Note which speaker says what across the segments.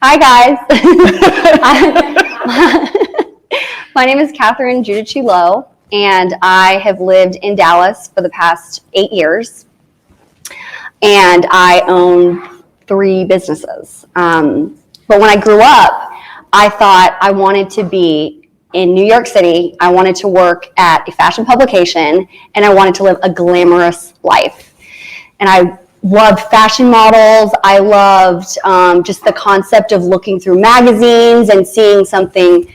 Speaker 1: Hi, guys. My name is Catherine Lowe, and I have lived in Dallas for the past 8 years, and I own 3 businesses. But when I grew up, I thought I wanted to be in New York City. I wanted to work at a fashion publication, and I wanted to live a glamorous life. And I loved fashion models. I loved just the concept of looking through magazines and seeing something,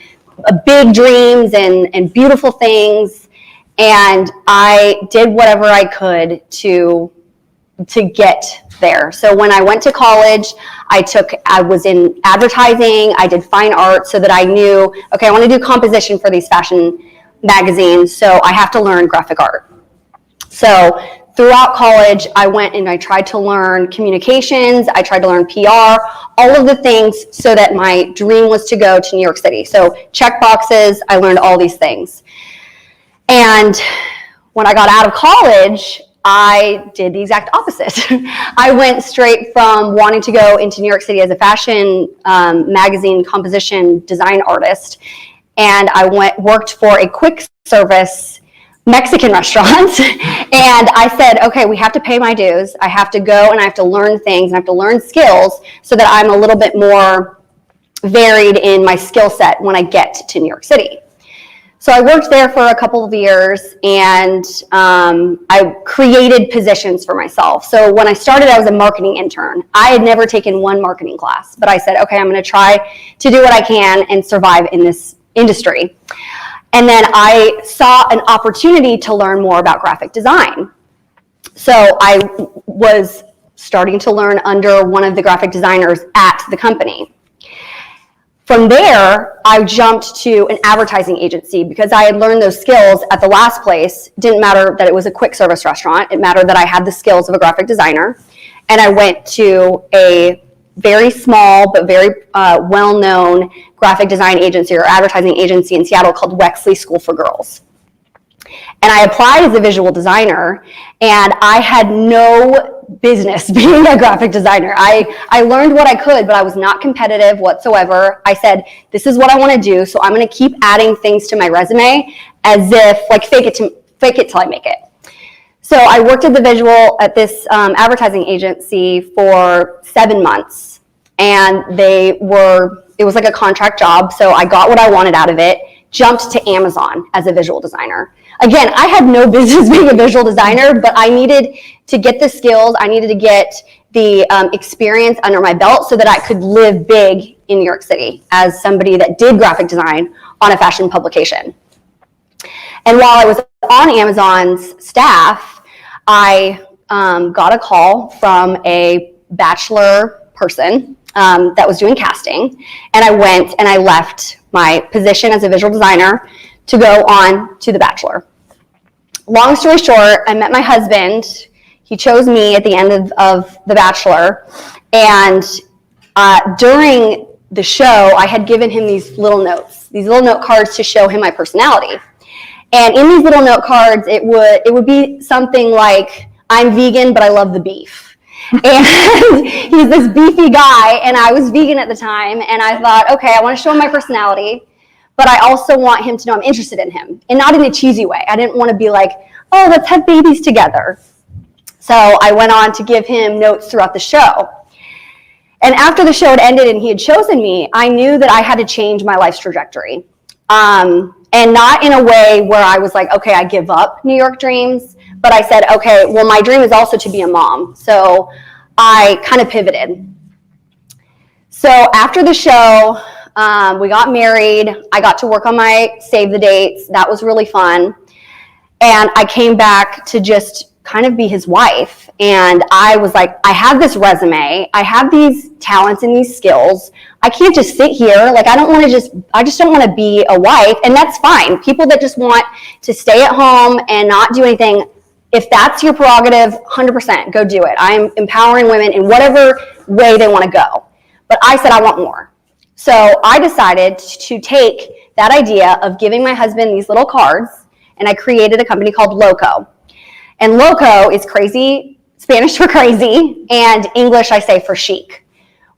Speaker 1: big dreams and beautiful things. And I did whatever I could to get there. So when I went to college, I was in advertising, I did fine art, so that I knew, okay, I want to do composition for these fashion magazines, so I have to learn graphic art. So throughout college, I went and I tried to learn communications, I tried to learn PR, all of the things, so that my dream was to go to New York City. So check boxes, I learned all these things. And when I got out of college, I did the exact opposite. I went straight from wanting to go into New York City as a fashion magazine composition design artist, and I worked for a quick service Mexican restaurant. And I said, okay, we have to pay my dues. I have to go and I have to learn things and I have to learn skills so that I'm a little bit more varied in my skill set when I get to New York City. So I worked there for a couple of years, and I created positions for myself. So when I started, I was a marketing intern. I had never taken one marketing class, but I said, okay, I'm going to try to do what I can and survive in this industry. And then I saw an opportunity to learn more about graphic design. So I was starting to learn under one of the graphic designers at the company. From there, I jumped to an advertising agency because I had learned those skills at the last place. It didn't matter that it was a quick service restaurant. It mattered that I had the skills of a graphic designer. And I went to a very small but very well-known graphic design agency or advertising agency in Seattle called Wexley School for Girls. And I applied as a visual designer, and I had no business being a graphic designer. I learned what I could, but I was not competitive whatsoever. I said, this is what I want to do, so I'm going to keep adding things to my resume as if, like, fake it till I make it. So I worked at this advertising agency for 7 months, and it was like a contract job, so I got what I wanted out of it, jumped to Amazon as a visual designer. Again, I had no business being a visual designer, but I needed to get the skills, I needed to get the experience under my belt so that I could live big in New York City as somebody that did graphic design on a fashion publication. And while I was on Amazon's staff, I got a call from a bachelor person that was doing casting, and I went and I left my position as a visual designer to go on to The Bachelor. Long story short, I met my husband. He chose me at the end of The Bachelor, and during the show, I had given him these little note cards to show him my personality. And in these little note cards, it would be something like, I'm vegan, but I love the beef. And he's this beefy guy, and I was vegan at the time, and I thought, okay, I want to show him my personality, but I also want him to know I'm interested in him, and not in a cheesy way. I didn't want to be like, oh, let's have babies together. So I went on to give him notes throughout the show. And after the show had ended and he had chosen me, I knew that I had to change my life's trajectory. And not in a way where I was like, okay, I give up New York dreams, but I said, okay, well, my dream is also to be a mom. So I kind of pivoted. So after the show, we got married. I got to work on my save the dates. That was really fun. And I came back to just kind of be his wife. And I was like, I have this resume. I have these talents and these skills. I can't just sit here. Like, I just don't want to be a wife. And that's fine. People that just want to stay at home and not do anything, if that's your prerogative, 100% go do it. I'm empowering women in whatever way they want to go. But I said, I want more. So I decided to take that idea of giving my husband these little cards, and I created a company called LoweCo. And LoweCo is crazy, Spanish for crazy, and English I say for chic.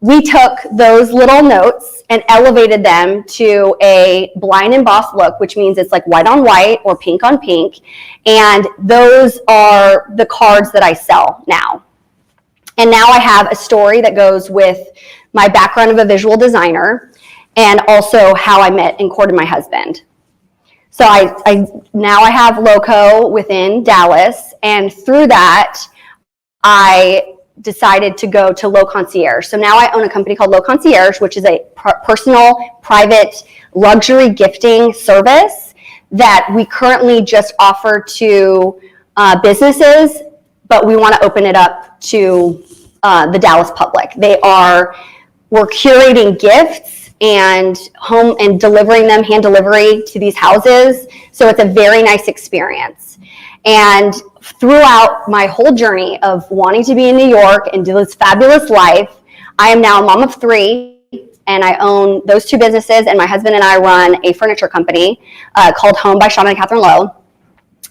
Speaker 1: we took those little notes and elevated them to a blind embossed look, which means it's like white on white or pink on pink. And those are the cards that I sell now. And now I have a story that goes with my background of a visual designer and also how I met and courted my husband. So now I have LoweCo within Dallas, and through that, I decided to go to Low Concierge. So now I own a company called Low Concierge, which is a personal, private, luxury gifting service that we currently just offer to businesses, but we want to open it up to the Dallas public. We're curating gifts and delivering them, hand delivery to these houses. So it's a very nice experience. And throughout my whole journey of wanting to be in New York and do this fabulous life, I am now a mom of 3, and I own those 2 businesses, and my husband and I run a furniture company called Home by Sean and Catherine Lowe.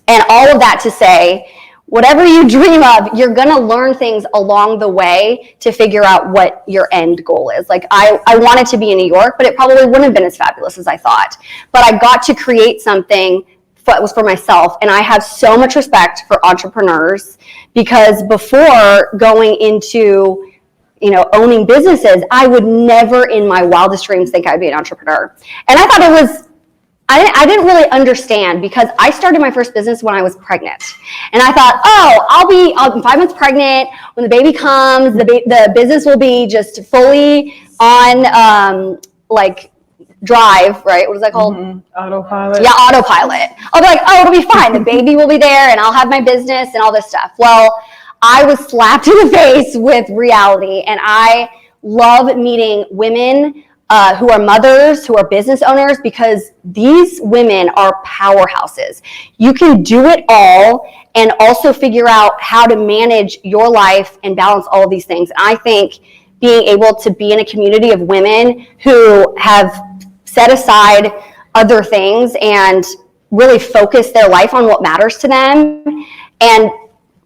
Speaker 1: And all of that to say, whatever you dream of, you're going to learn things along the way to figure out what your end goal is. Like I wanted to be in New York, but it probably wouldn't have been as fabulous as I thought. But I got to create something that was for myself. And I have so much respect for entrepreneurs, because before going into, owning businesses, I would never in my wildest dreams think I'd be an entrepreneur. And I thought I didn't really understand, because I started my first business when I was pregnant. And I thought, I'll be 5 months pregnant. When the baby comes, the business will be just fully on, drive, right? What is that called?
Speaker 2: Autopilot.
Speaker 1: Yeah, autopilot. I'll be like, it'll be fine. The baby will be there and I'll have my business and all this stuff. Well, I was slapped in the face with reality, and I love meeting women who are mothers, who are business owners, because these women are powerhouses. You can do it all and also figure out how to manage your life and balance all of these things. And I think being able to be in a community of women who have set aside other things and really focus their life on what matters to them and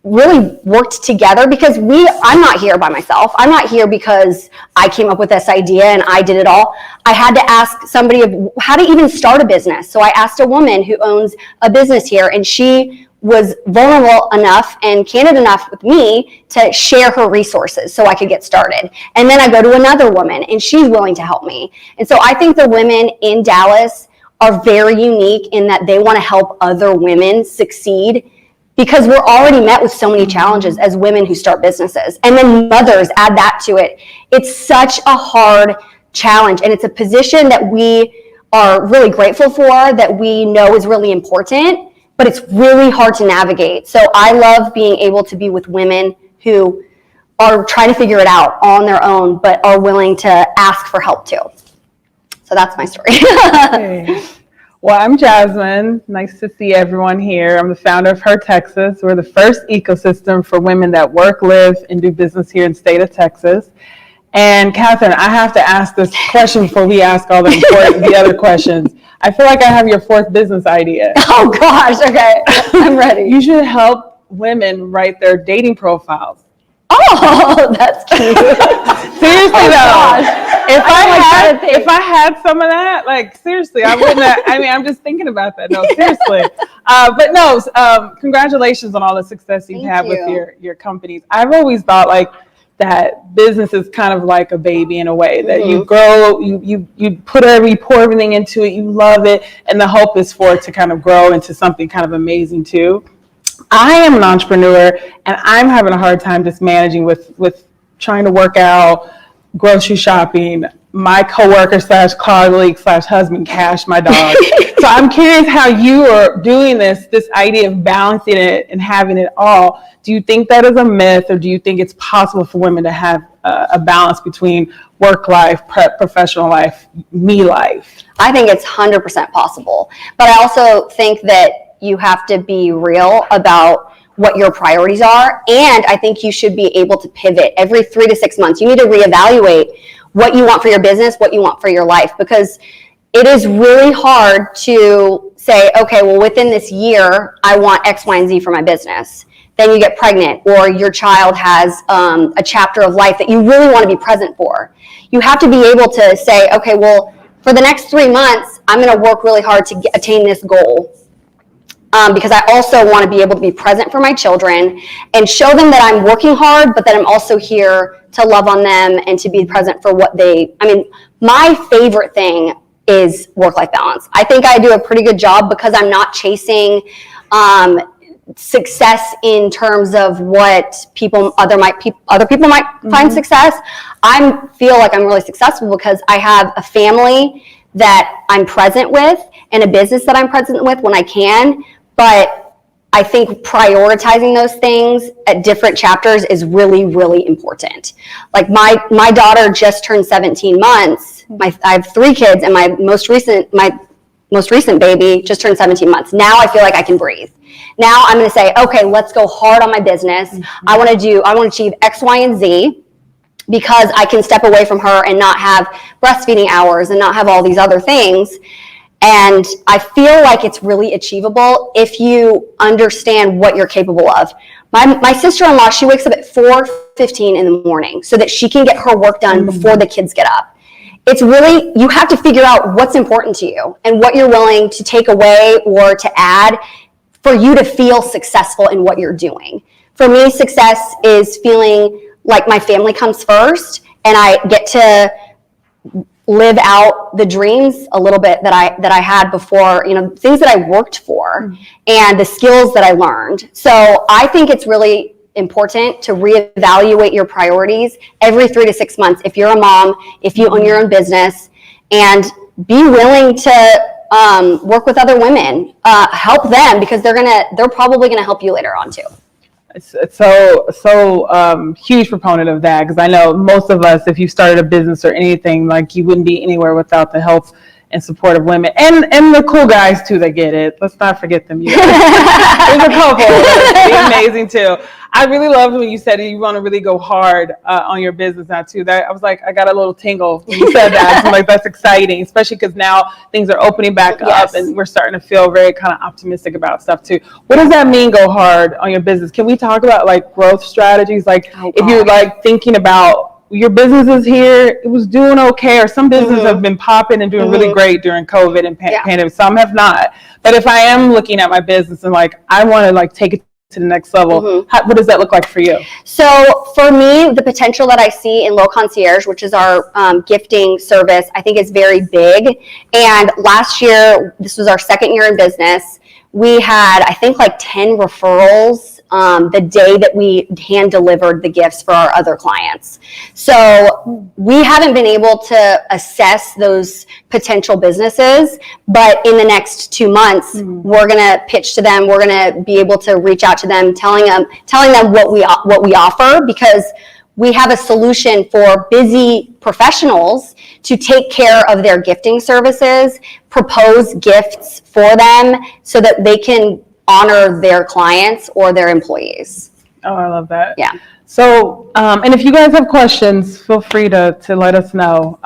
Speaker 1: really worked together, because I'm not here by myself. I'm not here because I came up with this idea and I did it all. I had to ask somebody how to even start a business. So I asked a woman who owns a business here, and she was vulnerable enough and candid enough with me to share her resources so I could get started. And then I go to another woman, and she's willing to help me. And so I think the women in Dallas are very unique in that they want to help other women succeed, because we're already met with so many challenges as women who start businesses. And then mothers, add that to it. It's such a hard challenge, and it's a position that we are really grateful for, that we know is really important, but it's really hard to navigate. So I love being able to be with women who are trying to figure it out on their own, but are willing to ask for help too. So that's my story.
Speaker 2: Okay. Well, I'm Jasmine. Nice to see everyone here. I'm the founder of Her Texas. We're the first ecosystem for women that work, live, and do business here in the state of Texas. And Catherine, I have to ask this question before we ask all the other questions. I feel like I have your 4th business idea.
Speaker 1: Oh gosh, okay, I'm ready.
Speaker 2: You should help women write their dating profiles.
Speaker 1: Oh, that's cute.
Speaker 2: Seriously though, if I had some of that, seriously, I wouldn't. I'm just thinking about that. No, seriously. But no, congratulations on all the success you've had with your companies. I've always thought that business is kind of like a baby in a way, that you grow, you pour everything into it, you love it, and the hope is for it to kind of grow into something kind of amazing too. I am an entrepreneur, and I'm having a hard time just managing with trying to work out, grocery shopping, my coworker / colleague / husband Cash, my dog. So I'm curious how you are doing this idea of balancing it and having it all. Do you think that is a myth, or do you think it's possible for women to have a balance between work life, professional life, me life?
Speaker 1: I think it's 100% possible. But I also think that you have to be real about what your priorities are. And I think you should be able to pivot every 3 to 6 months. You need to reevaluate what you want for your business, what you want for your life, because it is really hard to say, okay, well, within this year, I want X, Y, and Z for my business. then you get pregnant, or your child has a chapter of life that you really want to be present for. You have to be able to say, okay, well, for the next 3 months, I'm going to work really hard to attain this goal. Because I also want to be able to be present for my children and show them that I'm working hard, but that I'm also here to love on them and to be present for what my favorite thing is work-life balance. I think I do a pretty good job because I'm not chasing success in terms of what other people might find success. I feel like I'm really successful because I have a family that I'm present with and a business that I'm present with when I can. But I think prioritizing those things at different chapters is really, really important. Like my daughter just turned 17 months. I have 3 kids, and my most recent baby just turned 17 months. Now I feel like I can breathe. Now I'm going to say, okay, let's go hard on my business. I want to achieve X, Y, and Z, because I can step away from her and not have breastfeeding hours and not have all these other things. And I feel like it's really achievable if you understand what you're capable of. My sister-in-law, she wakes up at 4:15 in the morning so that she can get her work done before the kids get up. It's really, you have to figure out what's important to you and what you're willing to take away or to add for you to feel successful in what you're doing. For me, success is feeling like my family comes first and I get to live out the dreams a little bit that I had before, things that I worked for and the skills that I learned. So I think it's really important to reevaluate your priorities every 3 to 6 months. If you're a mom, if you own your own business, and be willing to work with other women, help them, because they're probably gonna help you later on too. So huge proponent of that, because I know most of us, if you started a business or anything, like, you wouldn't be anywhere without the help and support of women and the cool guys too that get it. Let's not forget them. There's a couple that's amazing too. I really loved when you said you want to really go hard on your business now too. That I was like, I got a little tingle when you said that. So I'm like, that's exciting, especially because now things are opening back up and we're starting to feel very kind of optimistic about stuff too. What does that mean, go hard on your business? Can we talk about like growth strategies? Like if you're like thinking about your business is here, it was doing okay, or some businesses have been popping and doing really great during COVID and pandemic. Some have not. But if I am looking at my business and like, I want to like take it to the next level, what does that look like for you? So for me, the potential that I see in Low Concierge, which is our gifting service, I think is very big. And last year, this was our 2nd year in business, we had, I think, like 10 referrals the day that we hand delivered the gifts for our other clients. So we haven't been able to assess those potential businesses, but in the next 2 months, we're going to pitch to them. We're going to be able to reach out to them, telling them what we offer, because we have a solution for busy professionals to take care of their gifting services, propose gifts for them so that they can honor their clients or their employees.
Speaker 2: Oh, I love that.
Speaker 1: Yeah.
Speaker 2: So, and if you guys have questions, feel free to let us know.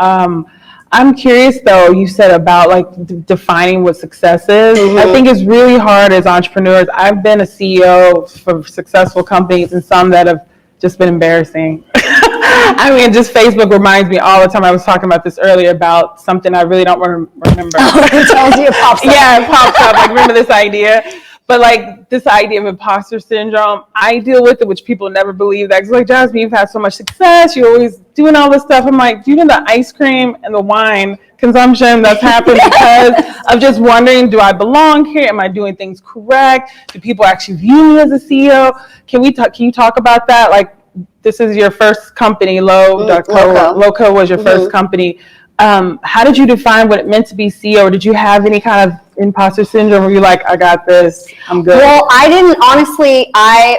Speaker 2: I'm curious though, you said about like defining what success is. I think it's really hard as entrepreneurs. I've been a CEO for successful companies and some that have just been embarrassing. I mean, just Facebook reminds me all the time. I was talking about this earlier about something I really don't remember.
Speaker 1: It tells you, it pops up.
Speaker 2: Yeah, it pops up. Like, remember this idea? But like this idea of imposter syndrome, I deal with it, which people never believe that. It's like, Jasmine, you've had so much success. You're always doing all this stuff. I'm like, do you know the ice cream and the wine consumption that's happened because of just wondering, do I belong here? Am I doing things correct? Do people actually view me as a CEO? Can you talk about that? Like, this is your first company, LoweCo was your first company. How did you define what it meant to be CEO? Or did you have any kind of imposter syndrome where you're like, I got this, I'm good?
Speaker 1: Well, I didn't, honestly.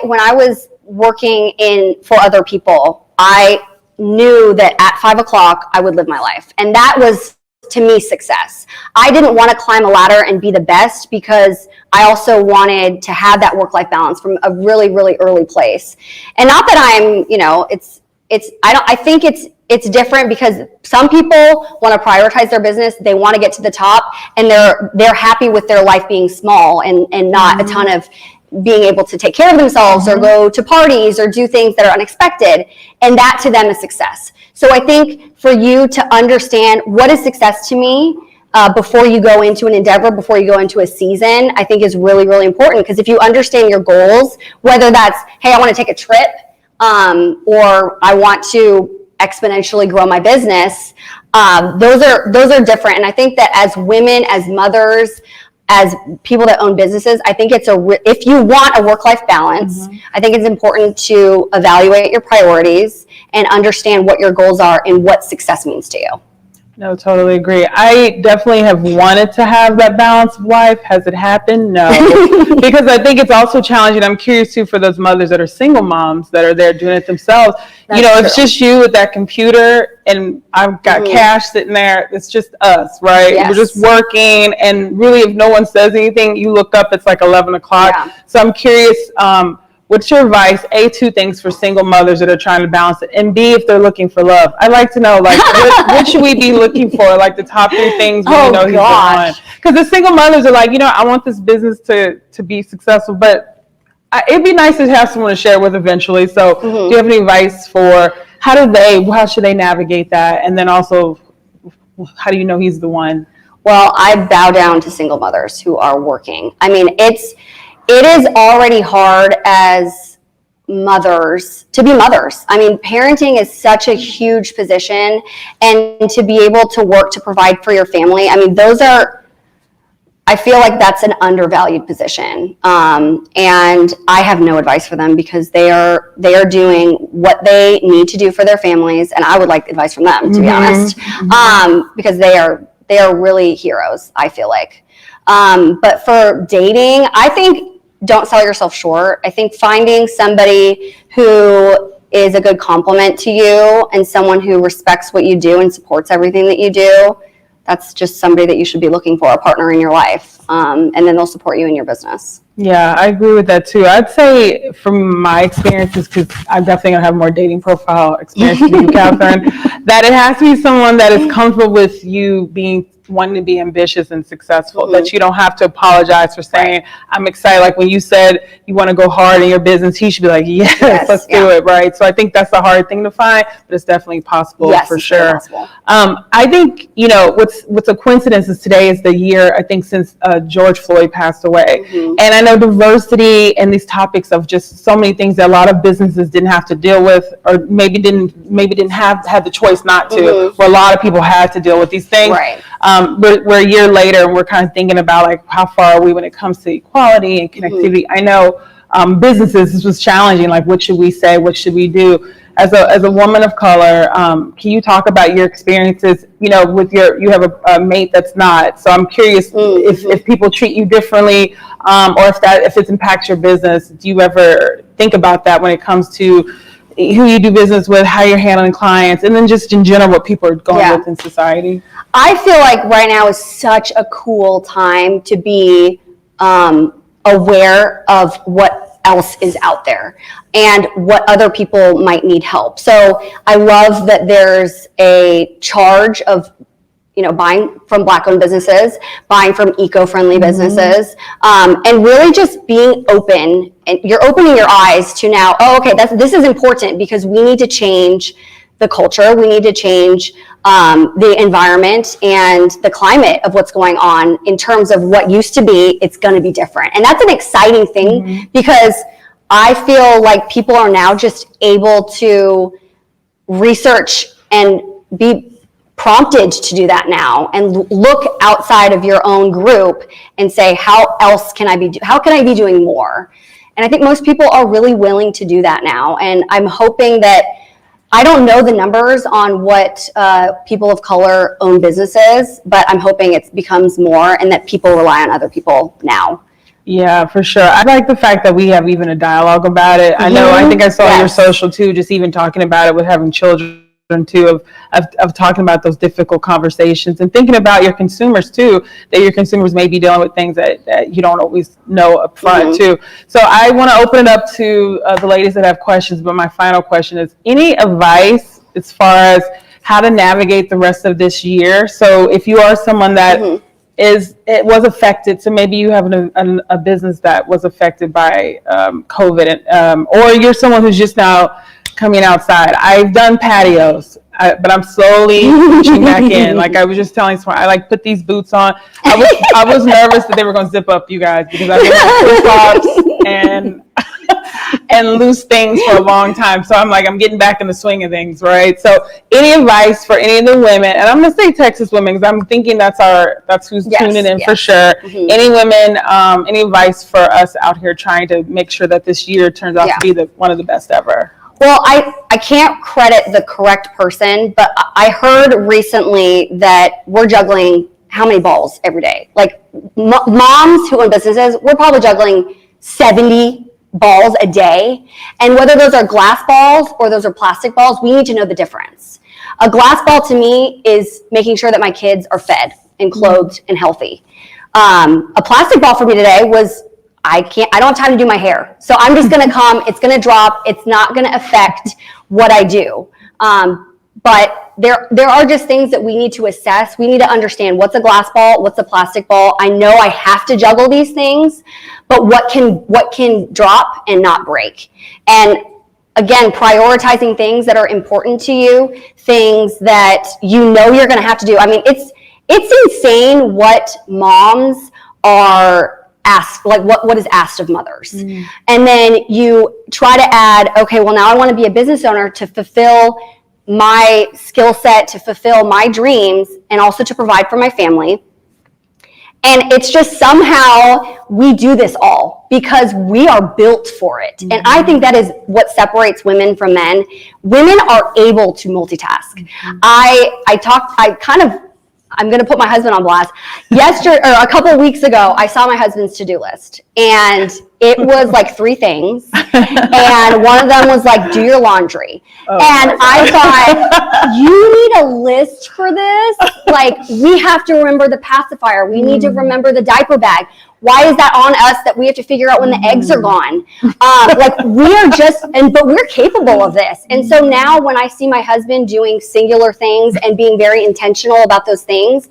Speaker 1: When I was working for other people, I knew that at 5 o'clock I would live my life. And that was, to me, success. I didn't want to climb a ladder and be the best because I also wanted to have that work-life balance from a really, really early place. And not that I'm, I think it's different because some people want to prioritize their business. They want to get to the top, and they're happy with their life being small and not a ton of being able to take care of themselves or go to parties or do things that are unexpected. And that to them is success. So I think for you to understand what is success to me before you go into an endeavor, before you go into a season, I think is really, really important. Because if you understand your goals, whether that's, hey, I want to take a trip, or I want to exponentially grow my business, those are different. And I think that as women, as mothers, as people that own businesses, I think if you want a work-life balance, I think it's important to evaluate your priorities and understand what your goals are and what success means to you.
Speaker 2: No, totally agree. I definitely have wanted to have that balance of life. Has it happened? No. Because I think it's also challenging. I'm curious too for those mothers that are single moms that are there doing it themselves. That's true. It's just you with that computer and I've got cash sitting there. It's just us, right?
Speaker 1: Yes.
Speaker 2: We're just working, and really if no one says anything, you look up, it's like 11 o'clock. Yeah. So I'm curious, what's your advice, A, 2 things for single mothers that are trying to balance it, and B, if they're looking for love? I'd like to know, like, what should we be looking for? Like the top 3 things we know he's the one. Because the single mothers are like, I want this business to be successful, but it'd be nice to have someone to share with eventually. So do you have any advice for how should they navigate that? And then also, how do you know he's the one?
Speaker 1: Well, I bow down to single mothers who are working. I mean, it is already hard as mothers to be mothers. I mean, parenting is such a huge position, and to be able to work to provide for your family, I mean, I feel like that's an undervalued position. And I have no advice for them because they are doing what they need to do for their families, and I would like advice from them, to be honest, because they are really heroes, I feel like. But for dating, I think don't sell yourself short. I think finding somebody who is a good complement to you and someone who respects what you do and supports everything that you do, that's just somebody that you should be looking for, a partner in your life. And then they'll support you in your business.
Speaker 2: Yeah, I agree with that too. I'd say from my experiences, because I'm definitely going to have more dating profile experience than you, Catherine, that it has to be someone that is comfortable with you wanting to be ambitious and successful, that you don't have to apologize for saying, I'm excited. Like when you said you want to go hard in your business, he should be like, yes, let's do it, right? So I think that's a hard thing to find, but it's definitely possible for sure. I think, what's a coincidence is today is the year, I think, since George Floyd passed away. And I know diversity and these topics of just so many things that a lot of businesses didn't have to deal with, or maybe didn't have the choice not to, where a lot of people had to deal with these things. Right. We're a year later and we're kind of thinking about like how far are we when it comes to equality and connectivity. I know businesses, this was challenging, like what should we say, what should we do? As a woman of color, can you talk about your experiences, with you have a mate that's not, so I'm curious if people treat you differently, or if it impacts your business. Do you ever think about that when it comes to who you do business with, how you're handling clients, and then just in general what people are going with in society?
Speaker 1: I feel like right now is such a cool time to be aware of what else is out there and what other people might need help. So I love that there's a charge of buying from Black-owned businesses, buying from eco-friendly businesses, and really just being open. And you're opening your eyes to now, this is important because we need to change the culture. We need to change the environment and the climate of what's going on in terms of what used to be. It's going to be different. And that's an exciting thing because I feel like people are now just able to research and be prompted to do that now and look outside of your own group and say, how can I be doing more? And I think most people are really willing to do that now. And I'm hoping that, I don't know the numbers on what people of color own businesses, but I'm hoping it becomes more and that people rely on other people now. Yeah,
Speaker 2: for sure. I like the fact that we have even a dialogue about it. I think I saw your social too, just even talking about it with having children too, of talking about those difficult conversations and thinking about your consumers too, that your consumers may be dealing with things that you don't always know up front too. So I want to open it up to the ladies that have questions, but my final question is, any advice as far as how to navigate the rest of this year? So if you are someone that it was affected. So maybe you have a business that was affected by COVID, or you're someone who's just now coming outside. I've done patios, but I'm slowly reaching back in. Like I was just telling someone, I like put these boots on. I was nervous that they were going to zip up, you guys, because I've been in flip-flops and loose things for a long time. So I'm getting back in the swing of things, right? So any advice for any of the women, and I'm going to say Texas women, because I'm thinking that's who's tuning in for sure. Mm-hmm. Any women, any advice for us out here trying to make sure that this year turns out to be one of the best ever?
Speaker 1: Well, I can't credit the correct person, but I heard recently that we're juggling how many balls every day? Like moms who own businesses, we're probably juggling 70 balls a day. And whether those are glass balls or those are plastic balls, we need to know the difference. A glass ball to me is making sure that my kids are fed and clothed and healthy. A plastic ball for me today was I don't have time to do my hair. So I'm just going to come, it's going to drop. It's not going to affect what I do. But there are just things that we need to assess. We need to understand what's a glass ball, what's a plastic ball. I know I have to juggle these things, but what can drop and not break? And again, prioritizing things that are important to you, things that you know you're going to have to do. I mean, it's insane what moms are asked, like what is asked of mothers. Mm. And then you try to add, okay, well now I want to be a business owner to fulfill my skill set, to fulfill my dreams, and also to provide for my family. And it's just somehow we do this all because we are built for it. Mm-hmm. And I think that is what separates women from men. Women are able to multitask. Mm-hmm. I'm going to put my husband on blast. A couple of weeks ago, I saw my husband's to-do list, and it was like 3 things, and one of them was like, do your laundry. And I thought, you need a list for this? Like, we have to remember the pacifier. We need to remember the diaper bag. Why is that on us that we have to figure out when the eggs are gone? But we're capable of this. And so now when I see my husband doing singular things and being very intentional about those things,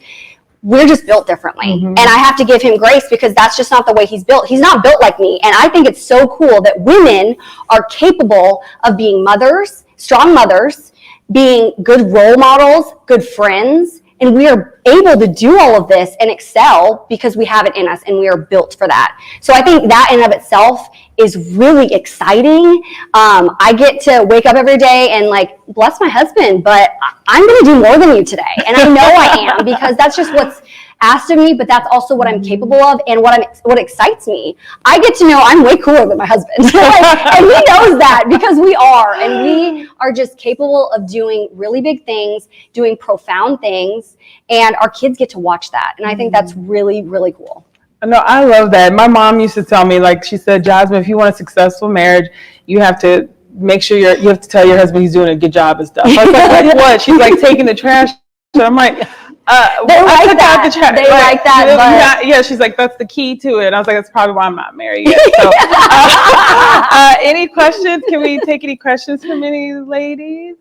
Speaker 1: we're just built differently. Mm-hmm. And I have to give him grace because that's just not the way he's built. He's not built like me. And I think it's so cool that women are capable of being mothers, strong mothers, being good role models, good friends, and we are able to do all of this and excel because we have it in us and we are built for that. So I think that in and of itself is really exciting. I get to wake up every day and bless my husband, but I'm going to do more than you today. And I know I am because that's just what's asked of me, but that's also what I'm capable of and what excites me. I get to know I'm way cooler than my husband. And he knows that because we are. And we are just capable of doing really big things, doing profound things, and our kids get to watch that. And I think that's really, really cool.
Speaker 2: No, I love that. My mom used to tell me, she said, Jasmine, if you want a successful marriage, you have to make sure you have to tell your husband he's doing a good job and stuff. I was like what? She's like taking the trash. So I'm like,
Speaker 1: they like that. They like that.
Speaker 2: Yeah, she's like, that's the key to it. And I was like, that's probably why I'm not married yet. So, any questions? Can we take any questions from any ladies?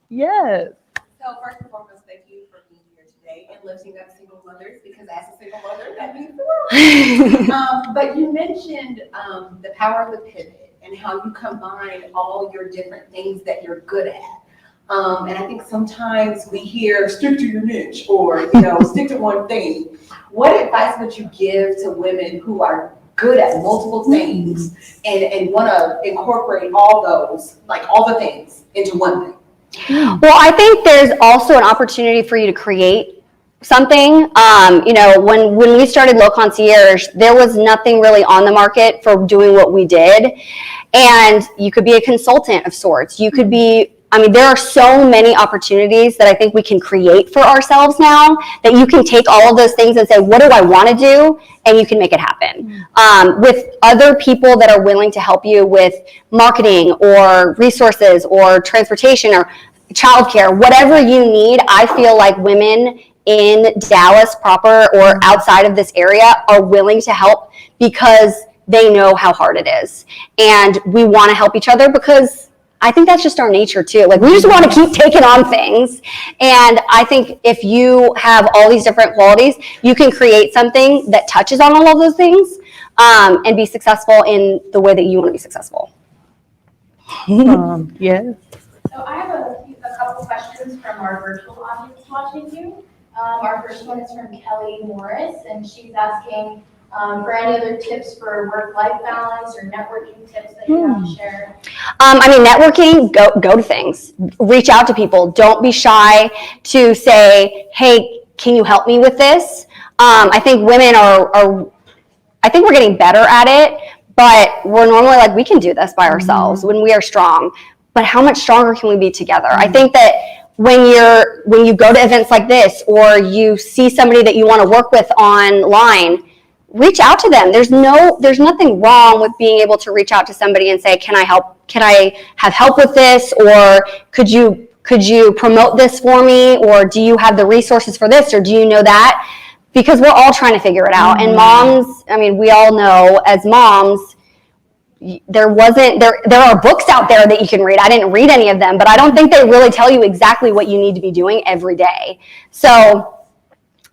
Speaker 2: Yes.
Speaker 3: So first and foremost, thank you for being here today and lifting up single mothers, because as a single mother, that means the world. But you mentioned the power of the pivot and how you combine all your different things that you're good at. And I think sometimes we hear stick to your niche or, stick to one thing. What advice would you give to women who are good at multiple things and want to incorporate all those, all the things into one thing?
Speaker 1: Well, I think there's also an opportunity for you to create something. When we started Low Concierge, there was nothing really on the market for doing what we did. And you could be a consultant of sorts. You could be there are so many opportunities that I think we can create for ourselves now that you can take all of those things and say, what do I want to do? And you can make it happen. With other people that are willing to help you with marketing or resources or transportation or childcare, whatever you need, I feel like women in Dallas proper or outside of this area are willing to help because they know how hard it is. And we want to help each other because I think that's just our nature too. Like, we just want to keep taking on things. And I think if you have all these different qualities, you can create something that touches on all of those things, and be successful in the way that you want to be successful.
Speaker 2: Yes.
Speaker 4: So I have a couple questions from our virtual audience watching you. Our first one is from Kelly Morris, and she's asking for any other tips for work-life balance or networking tips that you have to share.
Speaker 1: I mean, networking, go to things. Reach out to people. Don't be shy to say, hey, can you help me with this? I think women I think we're getting better at it, but we're normally like, we can do this by ourselves when we are strong. But how much stronger can we be together? I think that when you go to events like this, or you see somebody that you want to work with online, reach out to them. There's nothing wrong with being able to reach out to somebody and say, can I help? Can I have help with this? Or could you promote this for me? Or do you have the resources for this? Or do you know that? Because we're all trying to figure it out. And moms, I mean, we all know as moms, there are books out there that you can read. I didn't read any of them, but I don't think they really tell you exactly what you need to be doing every day. So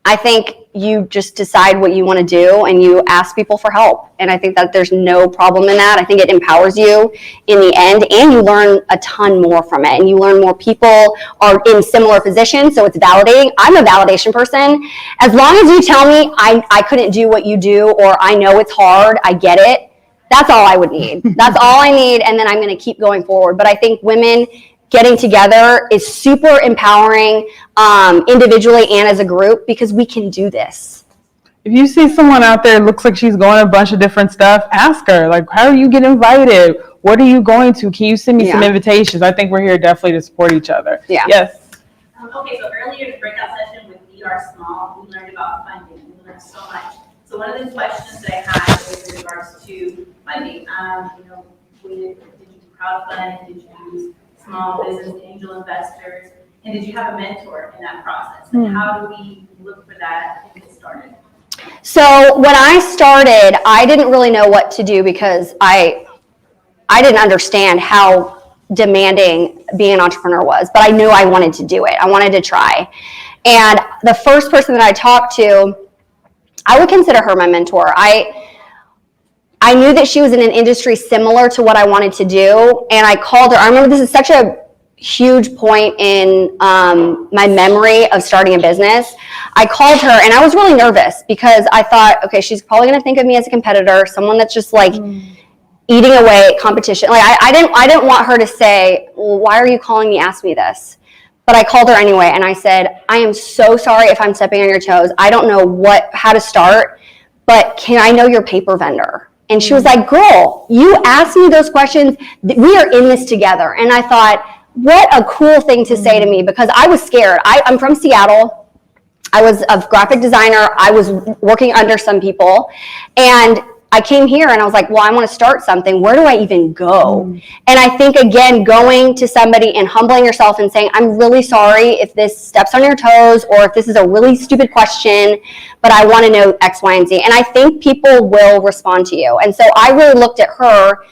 Speaker 1: I think you just decide what you want to do and you ask people for help. And I think that there's no problem in that. I think it empowers you in the end, and you learn a ton more from it. And you learn more people are in similar positions, so it's validating. I'm a validation person. As long as you tell me I couldn't do what you do, or I know it's hard, I get it, that's all I would need. That's all I need, and then I'm going to keep going forward. But I think women getting together is super empowering, individually and as a group, because we can do this.
Speaker 2: If you see someone out there looks like she's going a bunch of different stuff, ask her, like, how do you get invited? What are you going to? Can you send me some invitations? I think we're here definitely to support each other.
Speaker 1: Yeah.
Speaker 2: Yes.
Speaker 5: Okay, so earlier in the breakout session with We Are Small, we learned about funding. We learned so much. So one of the questions that I had was in regards to funding. Did you crowdfund? Did you use small business angel investors? And did you have a mentor in that process? And how do we look for that and get started?
Speaker 1: So when I started, I didn't really know what to do, because I didn't understand how demanding being an entrepreneur was, but I knew I wanted to do it. I wanted to try. And the first person that I talked to, I would consider her my mentor. I knew that she was in an industry similar to what I wanted to do, and I called her. I remember this is such a huge point in my memory of starting a business. I called her, and I was really nervous because I thought, okay, she's probably going to think of me as a competitor, someone that's just like eating away at competition. Like I didn't want her to say, well, why are you calling me? Ask me this. But I called her anyway, and I said, I am so sorry if I'm stepping on your toes. I don't know how to start, but can I know your paper vendor? And she was like, girl, you asked me those questions. We are in this together. And I thought, what a cool thing to say to me, because I was scared. I'm from Seattle. I was a graphic designer. I was working under some people. And I came here and I was like, well, I want to start something. Where do I even go? And I think, again, going to somebody and humbling yourself and saying, I'm really sorry if this steps on your toes, or if this is a really stupid question, but I want to know X, Y, and Z. And I think people will respond to you. And so I really looked at her,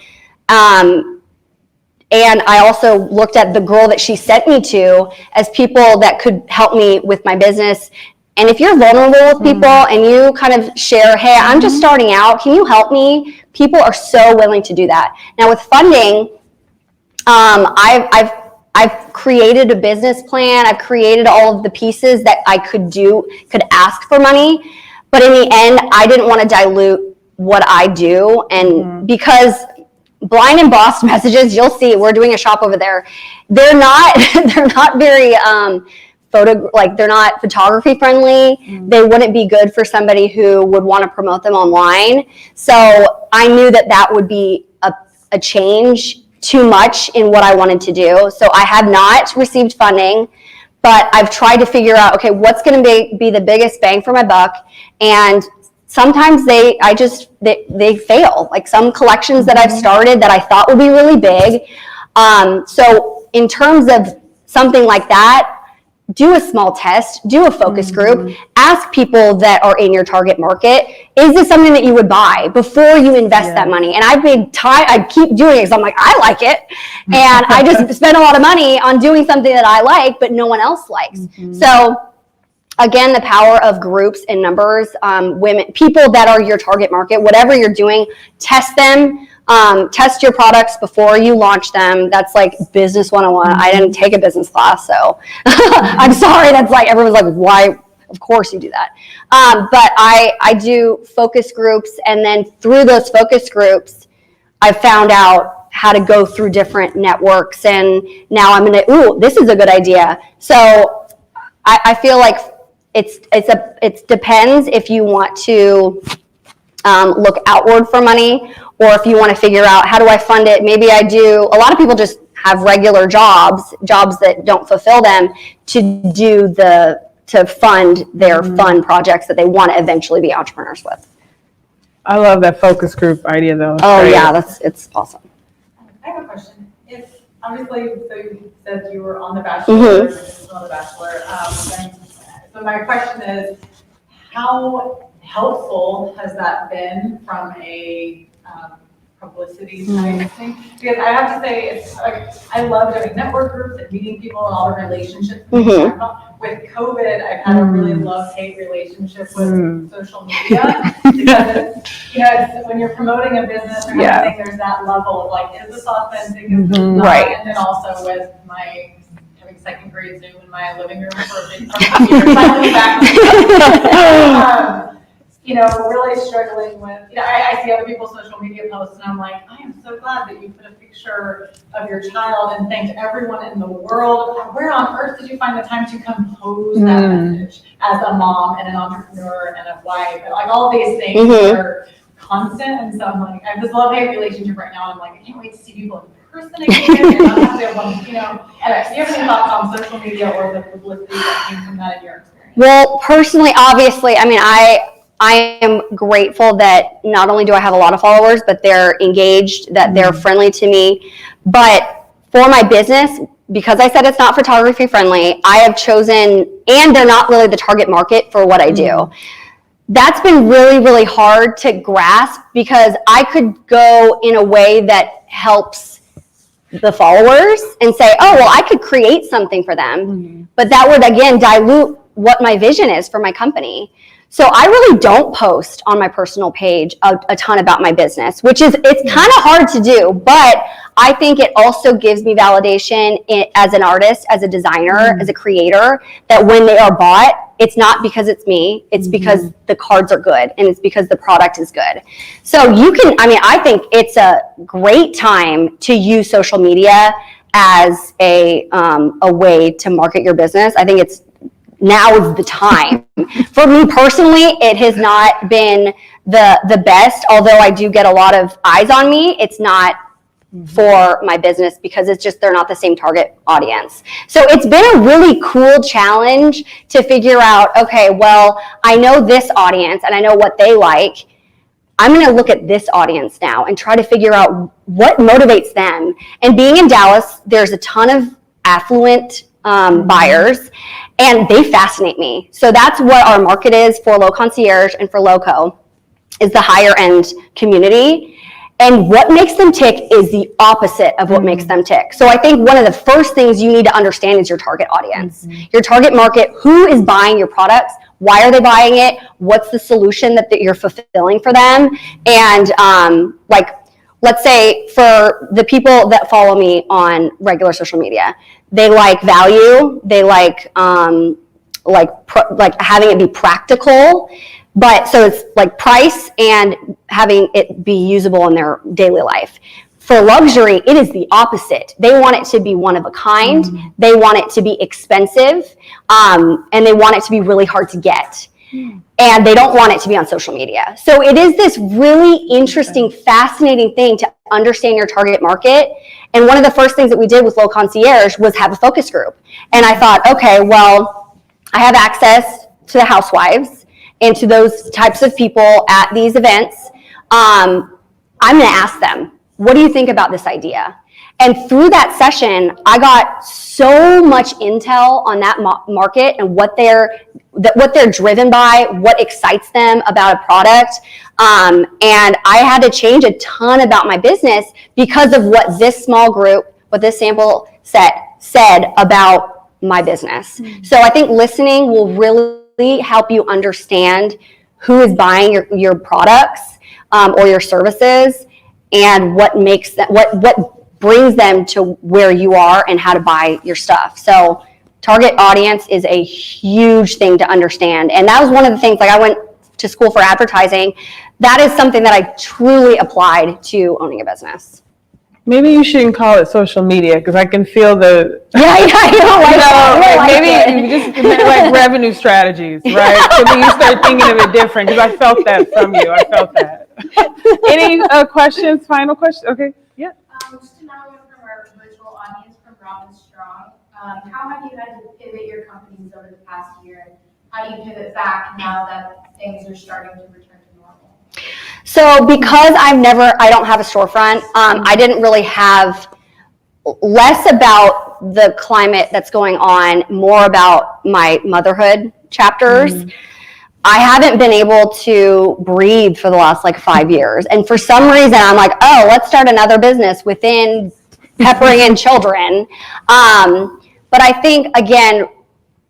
Speaker 1: and I also looked at the girl that she sent me to as people that could help me with my business. And if you're vulnerable with people and you kind of share, hey, I'm just starting out, can you help me? People are so willing to do that. Now with funding, I've created a business plan. I've created all of the pieces that I could ask for money. But in the end, I didn't want to dilute what I do. And because blind embossed messages, you'll see, we're doing a shop over there. They're not very, they're not photography friendly. They wouldn't be good for somebody who would want to promote them online. So I knew that would be a change too much in what I wanted to do. So I have not received funding, but I've tried to figure out, okay, what's going to be the biggest bang for my buck. And sometimes they fail. Like some collections that I've started that I thought would be really big. So in terms of something like that, do a small test, do a focus group, ask people that are in your target market, is this something that you would buy before you invest that money? And I've been I keep doing it because I'm like, I like it. And I just spend a lot of money on doing something that I like, but no one else likes. So again, the power of groups and numbers, people that are your target market, whatever you're doing, test them. Test your products before you launch them. That's like business 101. I didn't take a business class, so I'm sorry. That's like, everyone's like, why? Of course you do that. But I do focus groups, and then through those focus groups, I found out how to go through different networks, and now I'm gonna, this is a good idea. So I feel like it depends if you want to look outward for money, or if you want to figure out, how do I fund it? Maybe a lot of people just have regular jobs that don't fulfill them to fund their fun projects that they want to eventually be entrepreneurs with.
Speaker 2: I love that focus group idea though.
Speaker 1: Yeah, it's awesome.
Speaker 6: I have a question. If obviously, so you said you were on The Bachelor, or still on The Bachelor. So my question is, how helpful has that been from a publicity side of things? Because I have to say, it's like, I love doing network groups and meeting people and all the relationships. With COVID, I've had a really love-hate relationship with social media, because it's, when you're promoting a business or anything, there's that level of like, is this authentic? Is this not?
Speaker 1: Right.
Speaker 6: And then also with my having second grade Zoom in my living room for a big part of the year, finally back. Really struggling with, I see other people's social media posts, and I'm like, I am so glad that you put a picture of your child and thanked everyone in the world. Where on earth did you find the time to compose that message as a mom and an entrepreneur and a wife? And like, all these things are constant. And so I'm like, I have this love-hate relationship right now. I'm like, I can't wait to see people in person again. And not have to have one, And do you have any thoughts on social media or the publicity that came from that in your experience?
Speaker 1: Well, personally, obviously, I mean, I am grateful that not only do I have a lot of followers, but they're engaged, that they're friendly to me. But for my business, because I said it's not photography friendly, I have chosen, and they're not really the target market for what I do. That's been really, really hard to grasp, because I could go in a way that helps the followers and say, oh, well, I could create something for them. But that would, again, dilute what my vision is for my company. So I really don't post on my personal page a ton about my business, it's kind of hard to do, but I think it also gives me validation as an artist, as a designer, as a creator, that when they are bought, it's not because it's me, it's because the cards are good, and it's because the product is good. So I think it's a great time to use social media as a way to market your business. I think now is the time. For me personally, it has not been the best, although I do get a lot of eyes on me. It's not for my business, because they're not the same target audience. So it's been a really cool challenge to figure out, okay, well, I know this audience and I know what they like. I'm going to look at this audience now and try to figure out what motivates them. And being in Dallas, there's a ton of affluent buyers, and they fascinate me. So that's what our market is for Low Concierge and for LoweCo, is the higher end community. And what makes them tick is the opposite of what makes them tick. So I think one of the first things you need to understand is your target audience, your target market, who is buying your products, why are they buying it, what's the solution that you're fulfilling for them. And let's say for the people that follow me on regular social media, they like value, they like having it be practical, but so it's like price and having it be usable in their daily life. For luxury, it is the opposite. They want it to be one of a kind, they want it to be expensive, and they want it to be really hard to get. And they don't want it to be on social media. So it is this really interesting, fascinating thing to understand your target market. And one of the first things that we did with Low Concierge was have a focus group. And I thought, okay, well, I have access to the housewives and to those types of people at these events. I'm going to ask them, what do you think about this idea? And through that session, I got so much intel on that market and what they're driven by, what excites them about a product. And I had to change a ton about my business because of what this small group, what this sample set said about my business. So I think listening will really help you understand who is buying your products or your services, and what makes that, what brings them to where you are and how to buy your stuff. So target audience is a huge thing to understand. And that was one of the things, like I went to school for advertising. That is something that I truly applied to owning a business.
Speaker 2: Maybe you shouldn't call it social media, because I can feel the maybe you just like revenue strategies, right? So then you start thinking of it different, because I felt that from you. I felt that. Any questions? Final question? Okay. Yeah.
Speaker 4: Just another one from our virtual audience from Robin Strong. How have you had to pivot your companies over the past year? How do you pivot back now that things are starting to return to normal?
Speaker 1: So because I don't have a storefront, I didn't really have, less about the climate that's going on, more about my motherhood chapters. I haven't been able to breathe for the last 5 years. And for some reason, I'm like, oh, let's start another business within peppering in children. But I think, again,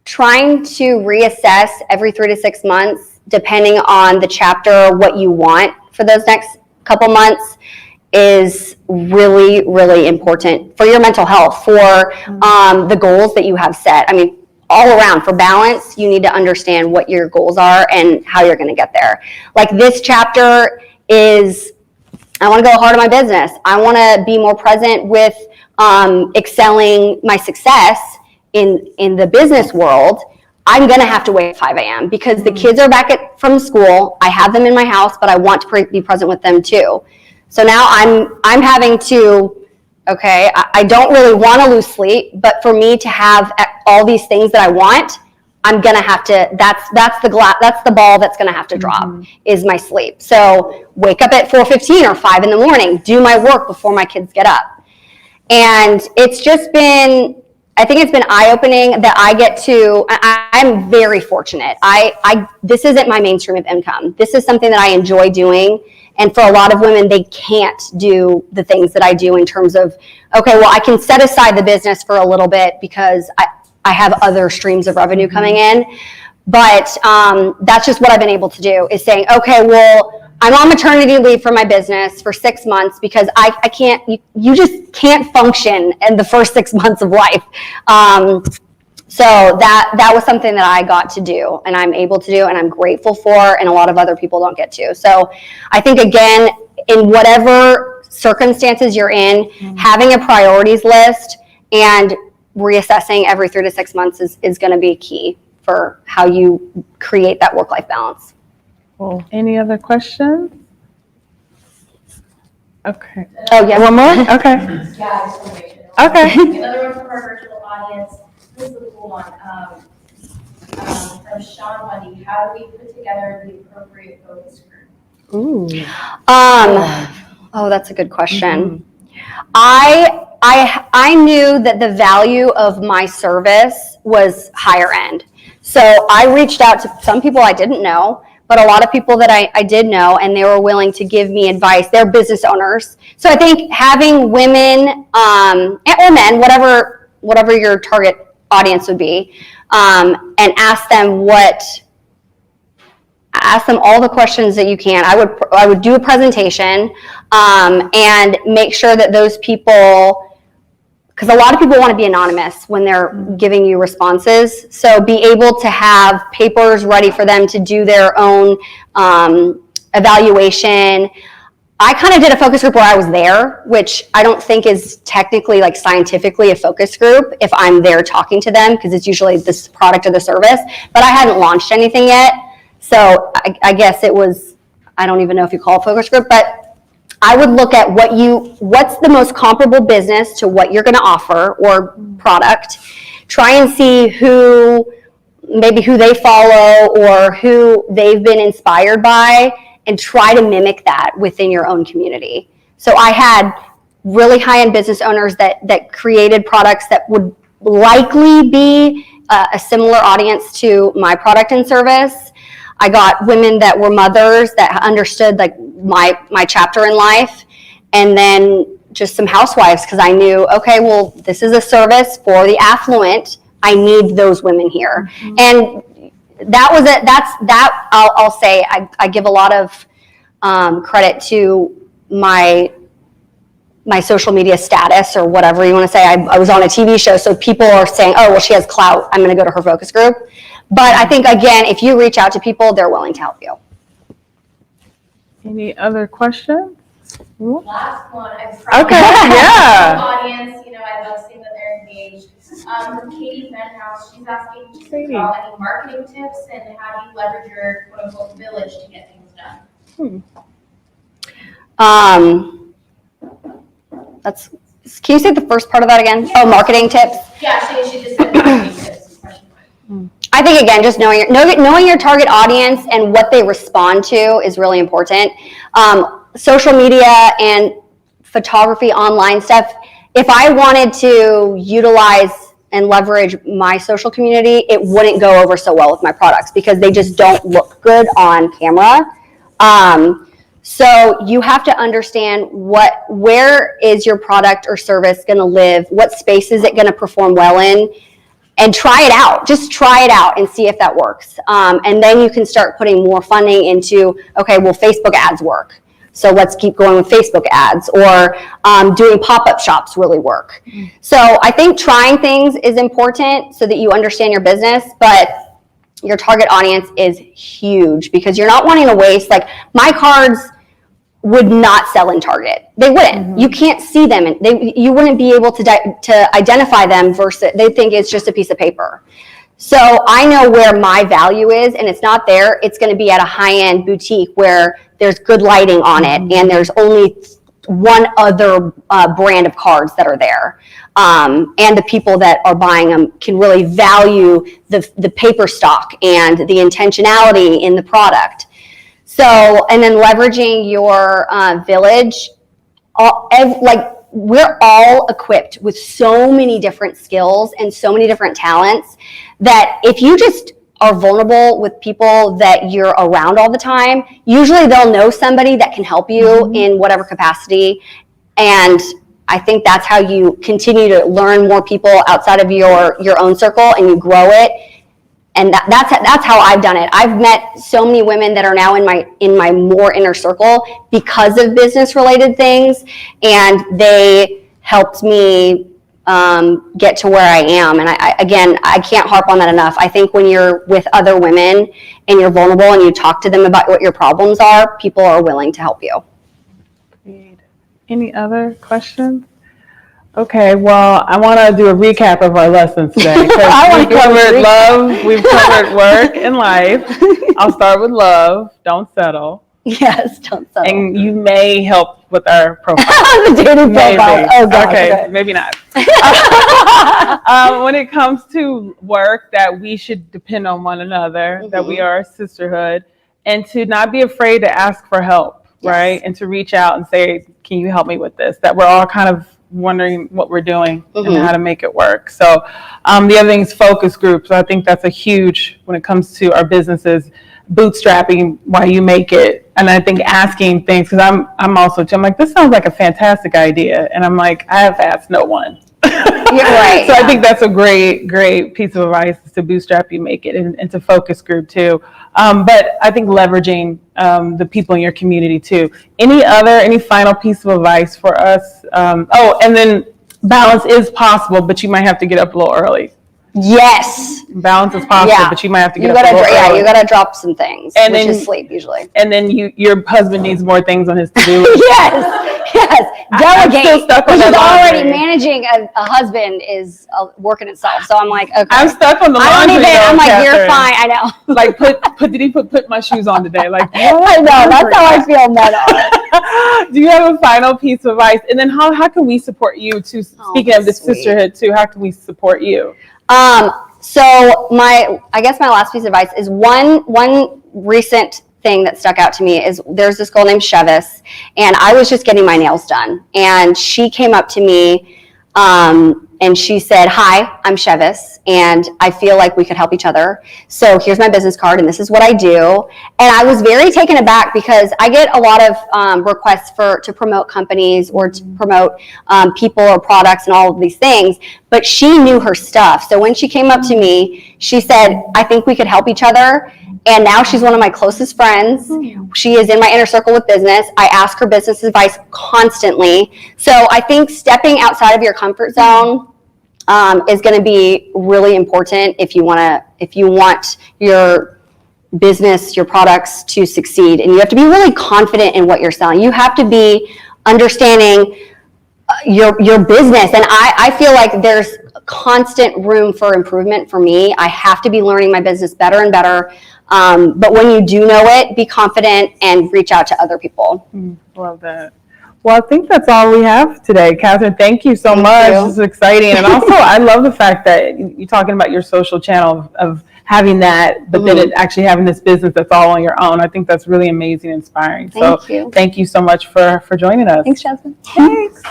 Speaker 1: trying to reassess every 3 to 6 months, depending on the chapter, what you want for those next couple months, is really, really important for your mental health, for the goals that you have set. I mean, all around, for balance, you need to understand what your goals are and how you're going to get there. Like this chapter is, I want to go hard on my business. I want to be more present with excelling my success in the business world. I'm going to have to wait at 5 a.m. because the kids are back from school. I have them in my house, but I want to be present with them too. So now I'm having to, okay, I don't really want to lose sleep, but for me to have all these things that I want, I'm gonna have to. That's the ball that's gonna have to drop, is my sleep. So wake up at 4:15 or 5 in the morning, do my work before my kids get up, and it's just been. I think it's been eye-opening that I get to. I'm very fortunate. This isn't my mainstream of income. This is something that I enjoy doing. And for a lot of women, they can't do the things that I do in terms of, okay, well, I can set aside the business for a little bit because I have other streams of revenue coming in. But that's just what I've been able to do, is saying, okay, well, I'm on maternity leave for my business for 6 months because I can't, you just can't function in the first 6 months of life. So that was something that I got to do, and I'm able to do, and I'm grateful for, and a lot of other people don't get to. So I think, again, in whatever circumstances you're in, having a priorities list and reassessing every 3 to 6 months is going to be key for how you create that work-life balance.
Speaker 2: Cool. Any other questions? Okay.
Speaker 1: Oh, yeah.
Speaker 2: One more? Okay.
Speaker 4: Yeah, I just want to make sure.
Speaker 2: Okay.
Speaker 4: Another one from our virtual audience. This is a cool one. From Sean Lundy. How do we put together the appropriate focus group?
Speaker 2: Ooh.
Speaker 1: Oh, that's a good question. I knew that the value of my service was higher end. So I reached out to some people I didn't know, but a lot of people that I did know, and they were willing to give me advice. They're business owners. So I think having women or men, whatever your target audience would be, and ask them all the questions that you can. I would do a presentation and make sure that those people, because a lot of people want to be anonymous when they're giving you responses. So be able to have papers ready for them to do their own evaluation. I kind of did a focus group where I was there, which I don't think is technically scientifically a focus group if I'm there talking to them, because it's usually this product or the service, but I hadn't launched anything yet. So I guess it was, I don't even know if you call it a focus group, but I would look at what's the most comparable business to what you're going to offer or product. Try and see who they follow or who they've been inspired by, and try to mimic that within your own community. So I had really high-end business owners that created products that would likely be a similar audience to my product and service. I got women that were mothers that understood like my chapter in life, and then just some housewives, because I knew, okay, well, this is a service for the affluent. I need those women here. And that was it. I'll say I give a lot of credit to my social media status, or whatever you want to say. I was on a TV show, so people are saying, oh, well, she has clout, I'm going to go to her focus group. But I think, again, if you reach out to people, they're willing to help you.
Speaker 2: Any other questions?
Speaker 4: Last one.
Speaker 2: Okay, yeah.
Speaker 4: Audience, I love seeing that they're engaged. From Katie Benhouse, she's asking just about any marketing tips and how do you leverage your quote unquote village to get things done.
Speaker 1: Can you say the first part of that again? Oh, marketing tips.
Speaker 4: Yeah, she just said marketing tips.
Speaker 1: I think, again, just knowing your target audience and what they respond to is really important. Social media and photography, online stuff, if I wanted to utilize and leverage my social community, it wouldn't go over so well with my products because they just don't look good on camera. So you have to understand where is your product or service going to live, what space is it going to perform well in, and try it out. Just try it out and see if that works. And then you can start putting more funding into, okay, well, Facebook ads work, so let's keep going with Facebook ads, or doing pop-up shops really work. So I think trying things is important so that you understand your business, but your target audience is huge because you're not wanting to waste, like my cards would not sell in Target. They wouldn't. You can't see them, and you wouldn't be able to identify them versus they think it's just a piece of paper. So I know where my value is, and it's not there. It's going to be at a high-end boutique where there's good lighting on it, and there's only one other brand of cards that are there. And the people that are buying them can really value the paper stock and the intentionality in the product. So, and then leveraging your village, we're all equipped with so many different skills and so many different talents that if you just are vulnerable with people that you're around all the time, usually they'll know somebody that can help you in whatever capacity. And I think that's how you continue to learn more people outside of your own circle, and you grow it. And that's how I've done it. I've met so many women that are now in my more inner circle because of business related things, and they helped me get to where I am. And I can't harp on that enough. I think when you're with other women and you're vulnerable and you talk to them about what your problems are, people are willing to help you.
Speaker 2: Any other questions? Okay, well, I want to do a recap of our lessons today. We've covered love, we've covered work and life. I'll start with love. Don't settle.
Speaker 1: Yes, don't settle.
Speaker 2: And you may help with our profile.
Speaker 1: The dating profile. Oh, God.
Speaker 2: Okay, maybe not. When it comes to work, that we should depend on one another, that we are a sisterhood, and to not be afraid to ask for help, right? And to reach out and say, can you help me with this? That we're all kind of wondering what we're doing and how to make it work. So the other thing is focus groups. I think that's a huge, when it comes to our businesses, bootstrapping while you make it. And I think asking things, because I'm like, this sounds like a fantastic idea. And I'm like, I have asked no one.
Speaker 1: You're right.
Speaker 2: So I think that's a great piece of advice, is to bootstrap you make it, and to focus group too. But I think leveraging the people in your community too. Any final piece of advice for us? And then balance is possible, but you might have to get up a little early.
Speaker 1: Yes.
Speaker 2: Balance is possible, but you might have to get up a little early.
Speaker 1: Yeah, you got to drop some things, which is sleep usually.
Speaker 2: And then your husband needs more things on his to-do list.
Speaker 1: Yes. Delegate, which is already managing a husband is work in itself. So I'm like, okay. I'm
Speaker 2: stuck on the laundry.
Speaker 1: I'm like, Catherine, you're fine. I know.
Speaker 2: Like, did he put my shoes on today? Like,
Speaker 1: I know. That's how I feel men are.
Speaker 2: Do you have a final piece of advice? And then how can we support you too? Speaking of the sisterhood too, how can we support you?
Speaker 1: So I guess my last piece of advice is one recent thing that stuck out to me is there's this girl named Chevis, and I was just getting my nails done. And she came up to me and she said, "Hi, I'm Chevis, and I feel like we could help each other. So here's my business card, and this is what I do." And I was very taken aback because I get a lot of requests to promote companies or to promote people or products and all of these things, but she knew her stuff. So when she came up to me, she said, "I think we could help each other." And now she's one of my closest friends. She is in my inner circle with business. I ask her business advice constantly. So I think stepping outside of your comfort zone is going to be really important if you want your business, your products to succeed. And you have to be really confident in what you're selling. You have to be understanding your business. And I feel like there's constant room for improvement for me. I have to be learning my business better and better. But when you do know it, be confident and reach out to other people.
Speaker 2: Love that. Well, I think that's all we have today. Catherine, thank you so
Speaker 1: Thank
Speaker 2: much.
Speaker 1: you.
Speaker 2: This is exciting. And also, I love the fact that you're talking about your social channel of having that, but then it actually having this business that's all on your own. I think that's really amazing, inspiring.
Speaker 1: Thank you.
Speaker 2: Thank you so much for joining us.
Speaker 1: Thanks, Jasmine.
Speaker 2: Thanks.